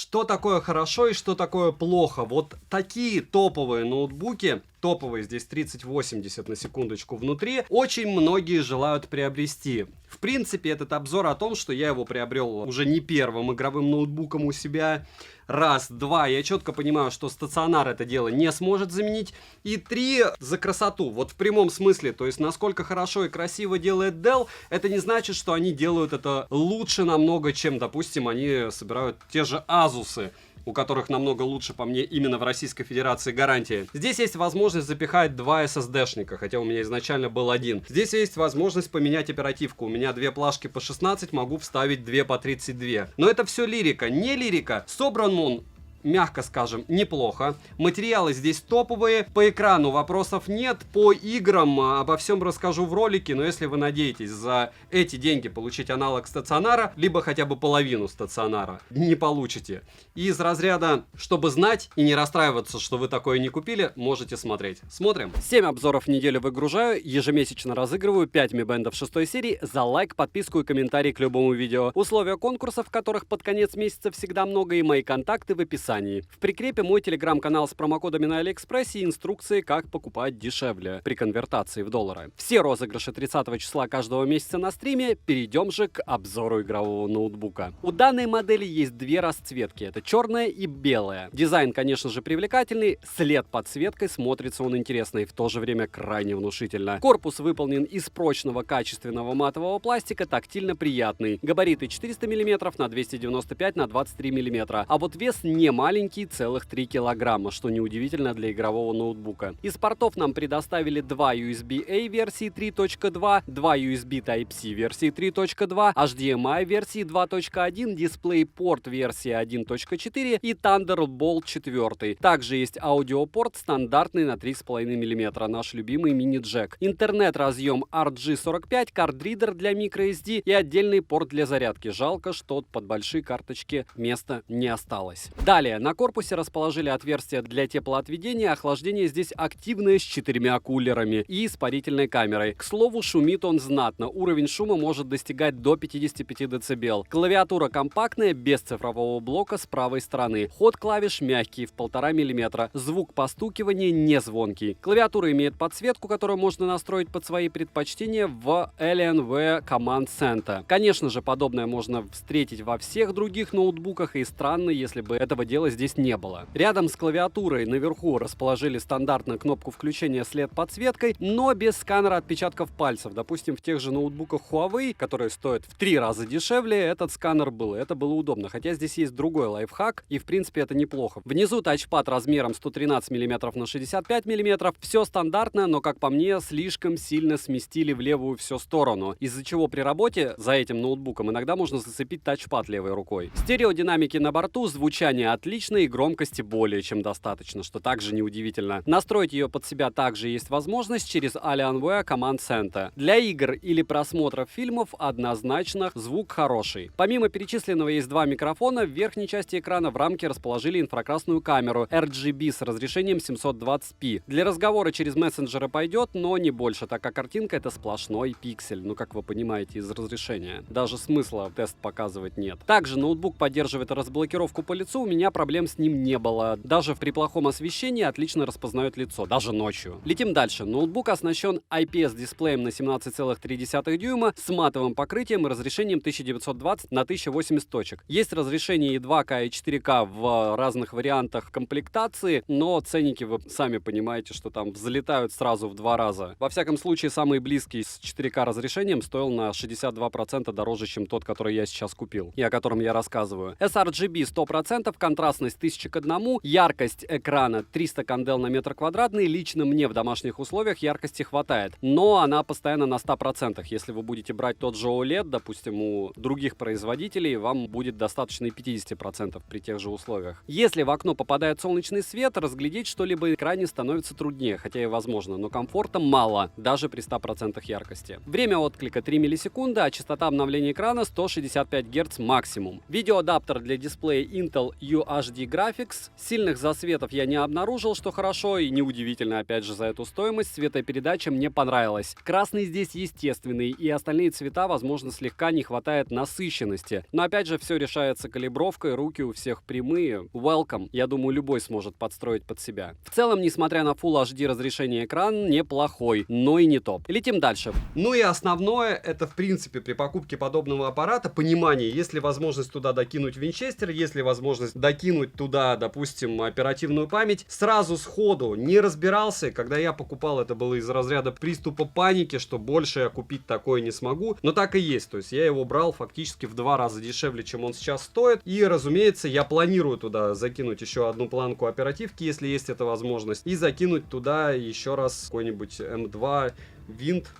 Что такое хорошо и что такое плохо? Вот такие топовые ноутбуки, топовые здесь 3080 на секундочку внутри, очень многие желают приобрести. В принципе, этот обзор о том, что я его приобрел уже не первым игровым ноутбуком у себя. Раз, два, я четко понимаю, что стационар это дело не сможет заменить. И три, за красоту, вот в прямом смысле, то есть насколько хорошо и красиво делает Dell, это не значит, что они делают это лучше намного, чем, допустим, они собирают те же Asus'ы, у которых намного лучше, по мне, именно в Российской Федерации гарантия. Здесь есть возможность запихать два SSD-шника, хотя у меня изначально был один. Здесь есть возможность поменять оперативку. У меня две плашки по 16, могу вставить две по 32. Но это все лирика. Не лирика. Собран он, мягко скажем, неплохо. Материалы здесь топовые. По экрану вопросов нет. По играм обо всем расскажу в ролике. Но если вы надеетесь за эти деньги получить аналог стационара, либо хотя бы половину стационара, не получите. И из разряда, чтобы знать и не расстраиваться, что вы такое не купили, можете смотреть. Смотрим. 7 обзоров в неделю выгружаю. Ежемесячно разыгрываю 5 Mi Band 6 серии за лайк, подписку и комментарий к любому видео. Условия конкурсов, которых под конец месяца всегда много, и мои контакты в описании. В прикрепе мой телеграм-канал с промокодами на Алиэкспрессе и инструкции, как покупать дешевле при конвертации в доллары. Все розыгрыши 30 числа каждого месяца на стриме. Перейдем же к обзору игрового ноутбука. У данной модели есть две расцветки. Это черная и белая. Дизайн, конечно же, привлекательный. След подсветкой, смотрится он интересно и в то же время крайне внушительно. Корпус выполнен из прочного, качественного матового пластика, тактильно приятный. Габариты 400 мм на 295 на 23 мм. А вот вес не маленький, целых 3 килограмма, что неудивительно для игрового ноутбука. Из портов нам предоставили два USB-A версии 3.2, два USB Type-C версии 3.2, HDMI версии 2.1, DisplayPort версии 1.4 и Thunderbolt 4. Также есть аудиопорт стандартный на 3,5 мм, наш любимый мини-джек. Интернет-разъем RG45, картридер для microSD и отдельный порт для зарядки. Жалко, что под большие карточки места не осталось. Далее, на корпусе расположили отверстия для теплоотведения, охлаждение здесь активное с 4 кулерами и испарительной камерой. К слову, шумит он знатно, уровень шума может достигать до 55 дБ. Клавиатура компактная, без цифрового блока с правой стороны. Ход клавиш мягкий, в 1,5 мм. Звук постукивания не звонкий. Клавиатура имеет подсветку, которую можно настроить под свои предпочтения в Alienware Command Center. Конечно же, подобное можно встретить во всех других ноутбуках, и странно, если бы этого дела здесь не было. Рядом с клавиатурой наверху расположили стандартную кнопку включения с LED-подсветкой, но без сканера отпечатков пальцев. Допустим, в тех же ноутбуках Huawei, которые стоят в 3 раза дешевле, этот сканер был. Это было удобно. Хотя здесь есть другой лайфхак, и в принципе это неплохо. Внизу тачпад размером 113 мм на 65 мм. Все стандартно, но, как по мне, слишком сильно сместили в левую всю сторону, из-за чего при работе за этим ноутбуком иногда можно зацепить тачпад левой рукой. Стереодинамики на борту, звучание отлично и громкости более чем достаточно, что также неудивительно. Настроить ее под себя также есть возможность через Alienware Command Center. Для игр или просмотров фильмов однозначно звук хороший. Помимо перечисленного есть два микрофона. В верхней части экрана в рамке расположили инфракрасную камеру RGB с разрешением 720p. Для разговора через мессенджеры пойдет, но не больше, так как картинка это сплошной пиксель. Ну, как вы понимаете, из разрешения. Даже смысла тест показывать нет. Также ноутбук поддерживает разблокировку по лицу. У меня проблем с ним не было. Даже при плохом освещении отлично распознает лицо, даже ночью. Летим дальше. Ноутбук оснащен IPS-дисплеем на 17,3 дюйма с матовым покрытием и разрешением 1920 на 1080 точек. Есть разрешение и 2К, и 4К в разных вариантах комплектации, но ценники, вы сами понимаете, что там взлетают сразу в 2 раза. Во всяком случае, самый близкий с 4К разрешением стоил на 62% дороже, чем тот, который я сейчас купил и о котором я рассказываю. sRGB 100%, контрастность 1000 к 1, яркость экрана 300 кандел на метр квадратный. Лично мне в домашних условиях яркости хватает, но она постоянно на 100%. Если вы будете брать тот же OLED, допустим, у других производителей, вам будет достаточно и 50% при тех же условиях. Если в окно попадает солнечный свет, разглядеть что-либо на экране становится труднее, хотя и возможно, но комфорта мало, даже при 100% яркости. Время отклика 3 миллисекунды, а частота обновления экрана 165 Гц максимум. Видеоадаптер для дисплея Intel HD Graphics. Сильных засветов я не обнаружил, что хорошо, и неудивительно, опять же, за эту стоимость. Цветопередача мне понравилась. Красный здесь естественный, и остальные цвета, возможно, слегка не хватает насыщенности. Но опять же, все решается калибровкой, руки у всех прямые. Welcome. Я думаю, любой сможет подстроить под себя. В целом, несмотря на Full HD разрешение, экран неплохой, но и не топ. Летим дальше. Ну и основное, это в принципе при покупке подобного аппарата понимание, есть ли возможность туда докинуть винчестер, есть ли возможность докинуть туда, допустим, оперативную память. Сразу сходу не разбирался, когда я покупал, это было из разряда приступа паники, что больше я купить такое не смогу, но так и есть, то есть я его брал фактически в 2 раза дешевле, чем он сейчас стоит, и разумеется я планирую туда закинуть еще одну планку оперативки, если есть эта возможность, и закинуть туда еще раз какой-нибудь M2 винт,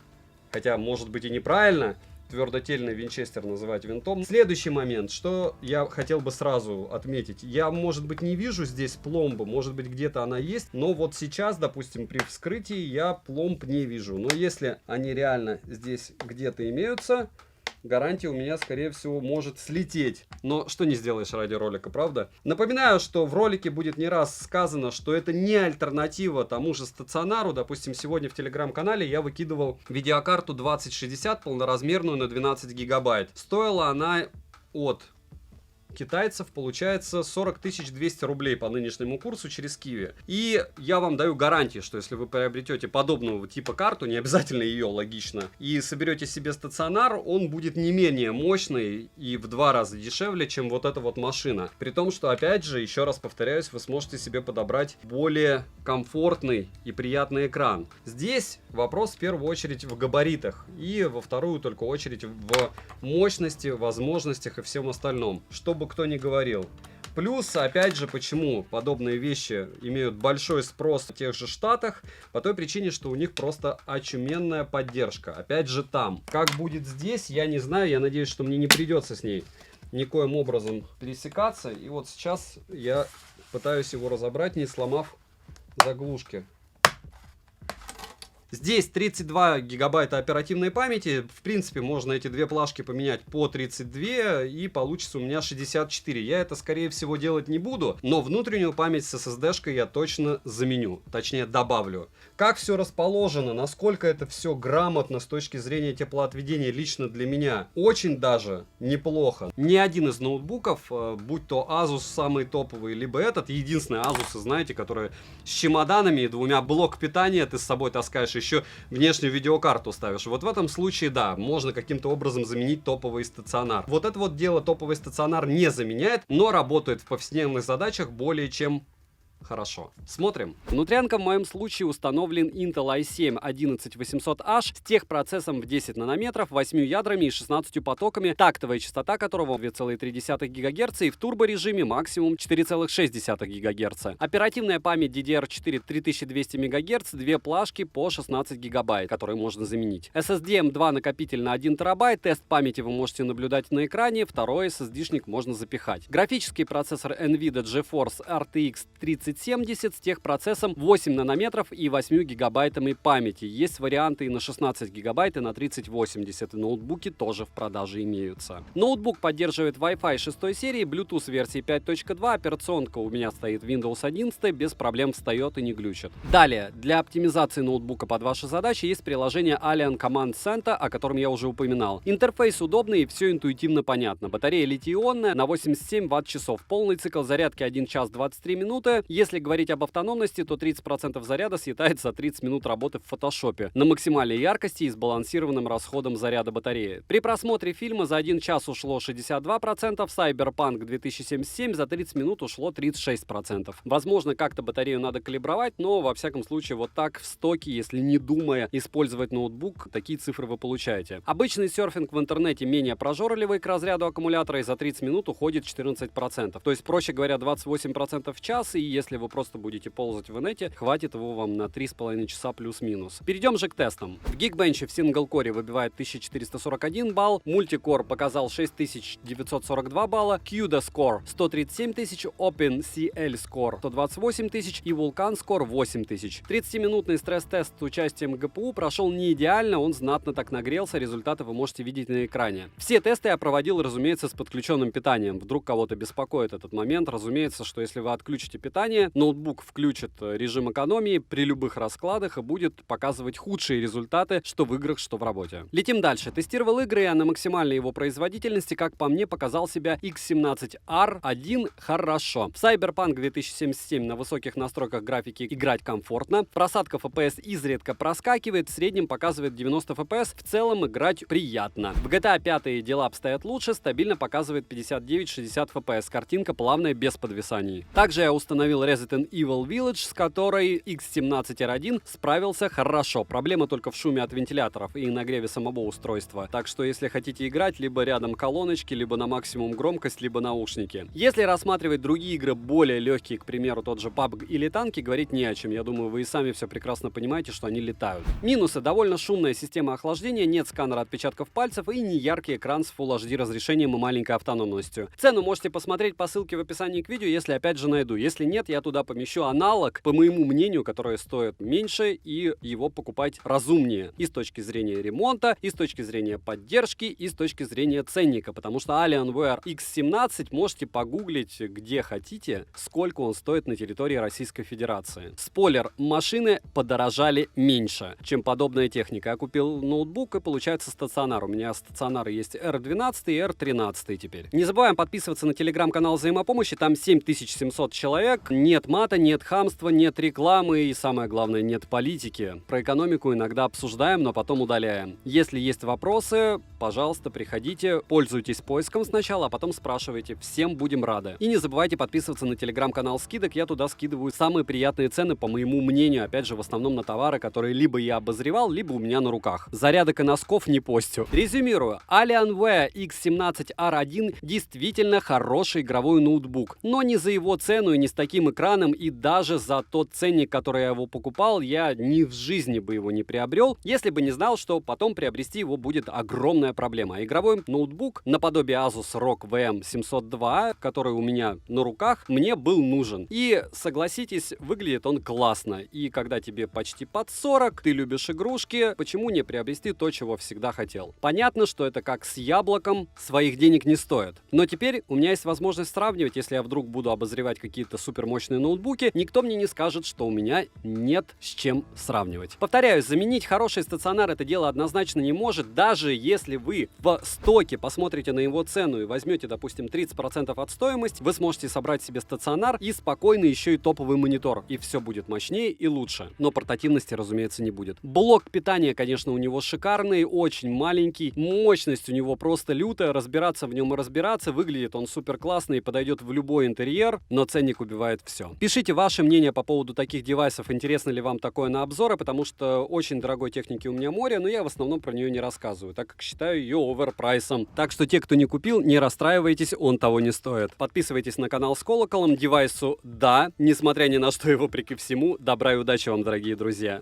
хотя может быть и неправильно твердотельный винчестер называть винтом. Следующий момент, что я хотел бы сразу отметить. Я, может быть, не вижу здесь пломбы, может быть, где-то она есть, но вот сейчас, допустим, при вскрытии я пломб не вижу. Но если они реально здесь где-то имеются, гарантия у меня, скорее всего, может слететь. Но что не сделаешь ради ролика, правда? Напоминаю, что в ролике будет не раз сказано, что это не альтернатива тому же стационару. Допустим, сегодня в телеграм-канале я выкидывал видеокарту 2060 полноразмерную на 12 гигабайт. Стоила она от китайцев, получается 40 200 рублей по нынешнему курсу через Киви. И я вам даю гарантию, что если вы приобретете подобного типа карту, не обязательно ее, логично, и соберете себе стационар, он будет не менее мощный и в 2 раза дешевле, чем вот эта вот машина. При том, что, опять же, еще раз повторяюсь, вы сможете себе подобрать более комфортный и приятный экран. Здесь вопрос в первую очередь в габаритах и во вторую только очередь в мощности, возможностях и всем остальном. Чтобы кто ни говорил. Плюс, опять же, почему подобные вещи имеют большой спрос в тех же Штатах? По той причине, что у них просто очуменная поддержка. Опять же там. Как будет здесь, я не знаю. Я надеюсь, что мне не придется с ней никоим образом пересекаться. И вот сейчас я пытаюсь его разобрать, не сломав заглушки. Здесь 32 гигабайта оперативной памяти. В принципе, можно эти две плашки поменять по 32, и получится у меня 64. Я это, скорее всего, делать не буду, но внутреннюю память с SSD-шкой я точно заменю. Точнее, добавлю. Как все расположено, насколько это все грамотно с точки зрения теплоотведения лично для меня, очень даже неплохо. Ни один из ноутбуков, будь то Asus самый топовый, либо этот, единственный Asus, знаете, которые с чемоданами и 2 блок питания ты с собой таскаешь, еще внешнюю видеокарту ставишь. Вот в этом случае, да, можно каким-то образом заменить топовый стационар. Вот это вот дело топовый стационар не заменяет, но работает в повседневных задачах более чем хорошо. Смотрим. Внутрянка в моем случае установлен Intel i7 11800H с техпроцессом в 10 нанометров, 8 ядрами и 16 потоками, тактовая частота которого 2,3 ГГц и в турборежиме максимум 4,6 ГГц. Оперативная память DDR4 3200 МГц, 2 плашки по 16 ГБ, которые можно заменить. SSD M2 накопитель на 1 ТБ, тест памяти вы можете наблюдать на экране, второй SSD-шник можно запихать. Графический процессор NVIDIA GeForce RTX 3070 с техпроцессом 8 нанометров и 8 гигабайтами памяти. Есть варианты и на 16 гигабайт, и на 3080, и ноутбуки тоже в продаже имеются. Ноутбук поддерживает Wi-Fi 6 серии, Bluetooth версии 5.2, операционка у меня стоит Windows 11, без проблем встает и не глючит. Далее, для оптимизации ноутбука под ваши задачи есть приложение Alien Command Center, о котором я уже упоминал. Интерфейс удобный и все интуитивно понятно. Батарея литий-ионная на 87 Вт-часов. Полный цикл зарядки 1 час 23 минуты. Если говорить об автономности, то 30% заряда съедает за 30 минут работы в фотошопе на максимальной яркости и сбалансированным расходом заряда батареи. При просмотре фильма за 1 час ушло 62%, Cyberpunk 2077 за 30 минут ушло 36%. Возможно, как-то батарею надо калибровать, но во всяком случае вот так в стоке, если не думая использовать ноутбук, такие цифры вы получаете. Обычный серфинг в интернете менее прожорливый к разряду аккумулятора и за 30 минут уходит 14%. То есть, проще говоря, 28% в час, и если если вы просто будете ползать в инете, хватит его вам на 3,5 часа плюс-минус. Перейдем же к тестам. В Geekbench в сингл-коре выбивает 1441 балл, мультикор показал 6942 балла, CUDA Score 137 тысяч, OpenCL Score 128 тысяч и Vulkan Score 8000. 30-минутный стресс-тест с участием ГПУ прошел не идеально, он знатно так нагрелся, результаты вы можете видеть на экране. Все тесты я проводил, разумеется, с подключенным питанием. Вдруг кого-то беспокоит этот момент, разумеется, что если вы отключите питание, ноутбук включит режим экономии при любых раскладах и будет показывать худшие результаты, что в играх, что в работе. Летим дальше. Тестировал игры, а на максимальной его производительности, как по мне, показал себя X17R1 хорошо. В Cyberpunk 2077 на высоких настройках графики играть комфортно, просадка FPS изредка проскакивает, в среднем показывает 90 FPS, в целом играть приятно. В GTA 5 дела обстоят лучше, стабильно показывает 59-60 FPS, картинка плавная, без подвисаний. Также я установил Resident Evil Village, с которой X17R1 справился хорошо. Проблема только в шуме от вентиляторов и нагреве самого устройства. Так что если хотите играть, либо рядом колоночки, либо на максимум громкость, либо наушники. Если рассматривать другие игры более легкие, к примеру, тот же PUBG или танки, говорить не о чем. Я думаю, вы и сами все прекрасно понимаете, что они летают. Минусы: довольно шумная система охлаждения, нет сканера отпечатков пальцев и неяркий экран с Full HD разрешением и маленькой автономностью. Цену можете посмотреть по ссылке в описании к видео, если опять же найду. Если нет, я туда помещу аналог, по моему мнению, который стоит меньше, и его покупать разумнее. И с точки зрения ремонта, и с точки зрения поддержки, и с точки зрения ценника. Потому что Alienware X17 можете погуглить где хотите, сколько он стоит на территории Российской Федерации. Спойлер: машины подорожали меньше, чем подобная техника. Я купил ноутбук и получается стационар. У меня стационары есть R12 и R13 теперь. Не забываем подписываться на телеграм-канал Взаимопомощи, там 7700 человек. Нет мата, нет хамства, нет рекламы и, самое главное, нет политики. Про экономику иногда обсуждаем, но потом удаляем. Если есть вопросы, пожалуйста, приходите, пользуйтесь поиском сначала, а потом спрашивайте. Всем будем рады. И не забывайте подписываться на телеграм-канал скидок, я туда скидываю самые приятные цены, по моему мнению, опять же, в основном на товары, которые либо я обозревал, либо у меня на руках. Зарядок и носков не постю. Резюмирую. Alienware X17R1 действительно хороший игровой ноутбук, но не за его цену и не с таким экраном, и даже за тот ценник, который я его покупал, я ни в жизни бы его не приобрел, если бы не знал, что потом приобрести его будет огромная проблема. А игровой ноутбук наподобие Asus ROG VM702, который у меня на руках, мне был нужен. И согласитесь, выглядит он классно. И когда тебе почти под 40, ты любишь игрушки, почему не приобрести то, чего всегда хотел? Понятно, что это как с яблоком, своих денег не стоит. Но теперь у меня есть возможность сравнивать, если я вдруг буду обозревать какие-то супермощные ноутбуки, никто мне не скажет, что у меня нет с чем сравнивать. Повторяюсь, заменить хороший стационар это дело однозначно не может, даже если вы в стоке посмотрите на его цену и возьмете, допустим, 30% от стоимости, вы сможете собрать себе стационар и спокойно еще и топовый монитор, и все будет мощнее и лучше. Но портативности, разумеется, не будет. Блок питания, конечно, у него шикарный, очень маленький, мощность у него просто лютая, разбираться в нем и разбираться, выглядит он супер классно и подойдет в любой интерьер, но ценник убивает все. Пишите ваше мнение по поводу таких девайсов, интересно ли вам такое на обзоры, потому что очень дорогой техники у меня море, но я в основном про нее не рассказываю, так как считаю ее оверпрайсом. Так что те, кто не купил, не расстраивайтесь, он того не стоит. Подписывайтесь на канал с колоколом, девайсу да, несмотря ни на что и вопреки всему. Добра и удачи вам, дорогие друзья.